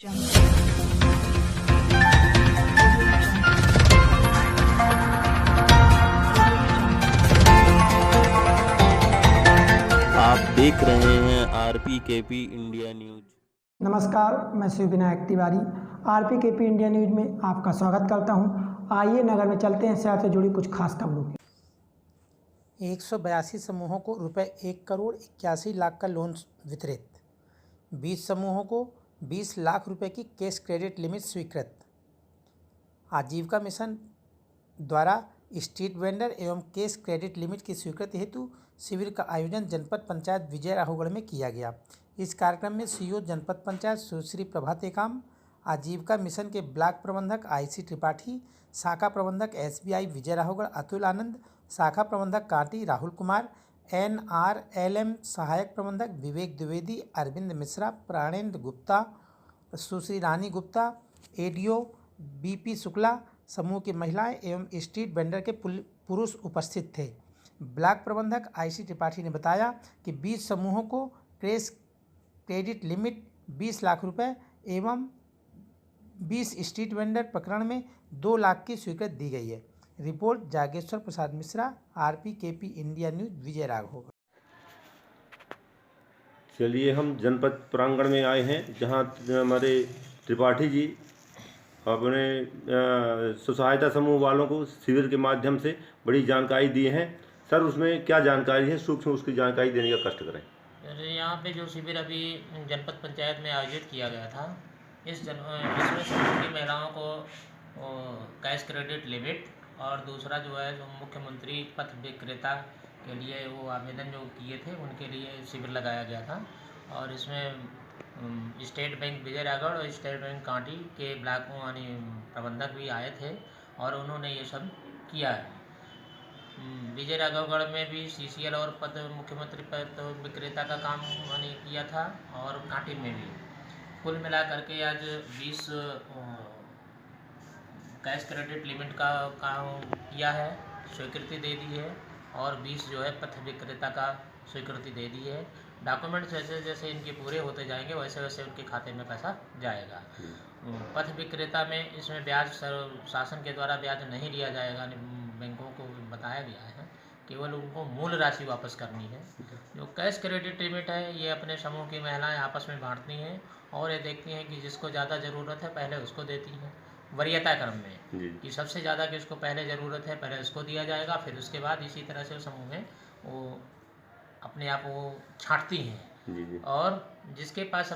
आप देख रहे हैं RPKP इंडिया न्यूज। नमस्कार, मैं Shiv Vinayak Tiwari RPKP India news में आपका स्वागत करता हूं। आइए नगर में चलते हैं शहर से जुड़ी कुछ खास खबरों की। 182 समूहों को रुपए 1,81,00,000 का लोन वितरित। 20 समूहों को 20 लाख रुपए की कैश क्रेडिट लिमिट स्वीकृत। आजीविका मिशन द्वारा स्ट्रीट वेंडर एवं कैश क्रेडिट लिमिट की स्वीकृति हेतु शिविर का आयोजन जनपद पंचायत विजय राघवगढ़ में किया गया। इस कार्यक्रम में सीईओ जनपद पंचायत सुश्री प्रभा टेकाम, आजीविका मिशन के ब्लॉक प्रबंधक IC त्रिपाठी, शाखा प्रबंधक SBI विजय राघवगढ़ अतुल आनंद, शाखा प्रबंधक कांटी राहुल कुमार, NRLM सहायक प्रबंधक विवेक द्विवेदी, अरविंद मिश्रा, प्राणेंद्र गुप्ता, सुश्री रानी गुप्ता, ADO BP शुक्ला, समूह की महिलाएं एवं स्ट्रीट वेंडर के पुरुष उपस्थित थे। ब्लॉक प्रबंधक IC त्रिपाठी ने बताया कि 20 समूहों को कैश क्रेडिट लिमिट 20 लाख रुपए एवं 20 स्ट्रीट वेंडर प्रकरण में 2 लाख की स्वीकृति दी गई है। रिपोर्ट जागेश्वर प्रसाद Mishra, RPKP India news Vijay Raghavgarh. चलिए, हम जनपद प्रांगण में आए हैं जहां हमारे त्रिपाठी जी अपने स्वसहायता समूह वालों को शिविर के माध्यम से बड़ी जानकारी दी हैं। सर, उसमें क्या जानकारी है, सूक्ष्म उसकी जानकारी देने का कष्ट करें। यहाँ पे जो शिविर अभी जनपद पंचायत में आयोजित किया गया था, इसमें समूह की महिलाओं को कैश क्रेडिट लिमिट और दूसरा जो है जो मुख्यमंत्री पथ विक्रेता के लिए वो आवेदन जो किए थे उनके लिए शिविर लगाया गया था। और इसमें स्टेट बैंक विजय राघवगढ़ और स्टेट बैंक कांटी के ब्लॉक यानी प्रबंधक भी आए थे और उन्होंने ये सब किया है। विजय राघवगढ़ में भी CCL और पद मुख्यमंत्री पद विक्रेता का काम मैंने किया था और कांटी में भी। कुल मिलाकर के आज 20 कैश क्रेडिट लिमिट का काम किया है, स्वीकृति दे दी है और 20 जो है पथ विक्रेता का स्वीकृति दे दी है। डॉक्यूमेंट्स जैसे जैसे इनके पूरे होते जाएंगे वैसे वैसे उनके खाते में पैसा जाएगा। पथ विक्रेता में इसमें ब्याज शासन के द्वारा ब्याज नहीं लिया जाएगा, बैंकों को बताया गया है, केवल उनको मूल राशि वापस करनी है। जो कैश क्रेडिट लिमिट है ये अपने समूह की महिलाएं आपस में बांटती हैं और ये देखती हैं कि जिसको ज़्यादा ज़रूरत है पहले उसको देती हैं, वरीयता क्रम में कि सबसे ज़्यादा किसको पहले ज़रूरत है पहले उसको दिया जाएगा, फिर उसके बाद इसी तरह से समूह में वो अपने आप वो छांटती हैं। और जिसके पास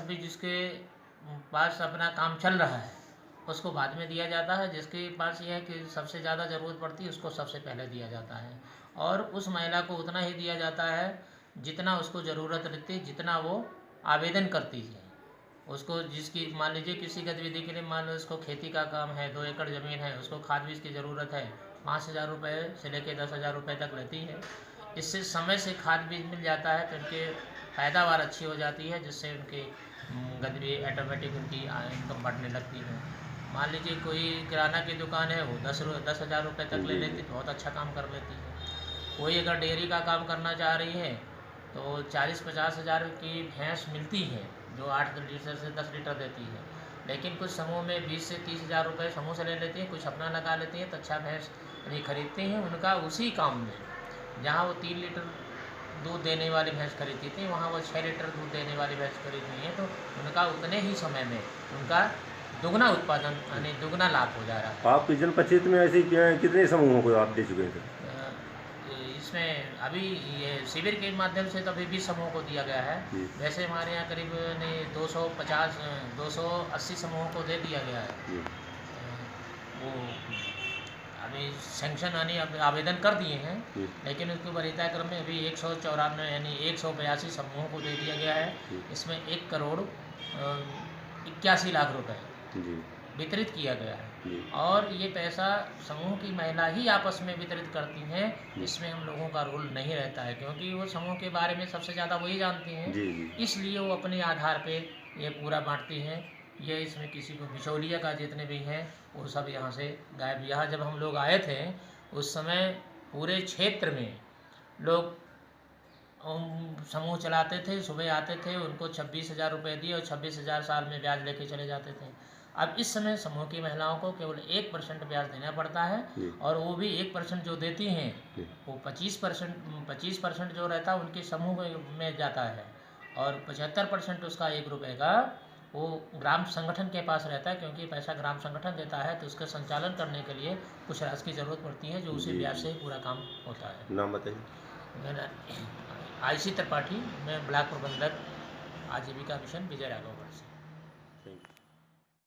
अपना काम चल रहा है उसको बाद में दिया जाता है, जिसके पास ये है कि सबसे ज़्यादा ज़रूरत पड़ती है उसको सबसे पहले दिया जाता है। और उस महिला को उतना ही दिया जाता है जितना उसको ज़रूरत रहती है, जितना वो आवेदन करती है। उसको जिसकी मान लीजिए किसी गतिविधि के लिए मान लो उसको खेती का काम है, 2 एकड़ ज़मीन है, उसको खाद बीज की ज़रूरत है, 5,000 रुपये से लेकर 10,000 रुपये तक लेती है। इससे समय से खाद बीज मिल जाता है तो उनके पैदावार अच्छी हो जाती है, जिससे उनकी गतिविधि ऑटोमेटिक उनकी इनकम बढ़ने लगती है। मान लीजिए कोई किराना की दुकान है, वो 10,000 रुपये तक ले लेती, बहुत अच्छा काम कर लेती है। कोई अगर डेयरी का काम करना चाह रही है तो 40-50 हज़ार की भैंस मिलती है जो 8 लीटर से 10 लीटर देती है। लेकिन कुछ समूह में 20 से 30 हज़ार रुपये समूह से ले लेती हैं, कुछ अपना लगा लेती हैं तो अच्छा भैंस नहीं खरीदते हैं। उनका उसी काम में जहाँ वो 3 लीटर दूध देने वाली भैंस खरीदती थी वहाँ वो 6 लीटर दूध देने वाली भैंस खरीदनी है, तो उनका उतने ही समय में उनका दुगना उत्पादन यानी दुगना लाभ हो जा रहा है। आपकी जनपद में ऐसे कितने समूहों को आप दे चुके हैं? इसमें अभी ये शिविर के माध्यम से तो अभी 20 समूहों को दिया गया है। वैसे हमारे यहाँ करीब 280 समूहों को दे दिया गया है। वो अभी सेंक्शन यानी आवेदन कर दिए हैं, लेकिन उसके वरीयता क्रम में अभी 194 यानी 182 समूहों को दे दिया गया है। इसमें 1,81,00,000 रुपये वितरित किया गया है और ये पैसा समूह की महिला ही आपस में वितरित करती हैं। इसमें हम लोगों का रोल नहीं रहता है क्योंकि वो समूह के बारे में सबसे ज़्यादा वही जानती हैं, इसलिए वो अपने आधार पे ये पूरा बांटती हैं। ये इसमें किसी को बिचौलिया का जितने भी हैं वो सब यहाँ से गायब। यहाँ जब हम लोग आए थे उस समय पूरे क्षेत्र में लोग समूह चलाते थे, सुबह आते थे, उनको 26,000 रुपये दिए और 26,000 साल में ब्याज लेके चले जाते थे। अब इस समय समूह की महिलाओं को केवल 1% ब्याज देना पड़ता है और वो भी 1% जो देती हैं वो 25% जो रहता है उनके समूह में जाता है और 75% उसका 1 रुपये का वो ग्राम संगठन के पास रहता है, क्योंकि पैसा ग्राम संगठन देता है तो उसका संचालन करने के लिए कुछ राशि की ज़रूरत पड़ती है, जो उसी ब्याज से ही पूरा काम होता है। नाम बताइए। मेरा IC त्रिपाठी, मैं ब्लॉक प्रबंधक आजीविका मिशन विजय राघवगढ़ से। Thank you.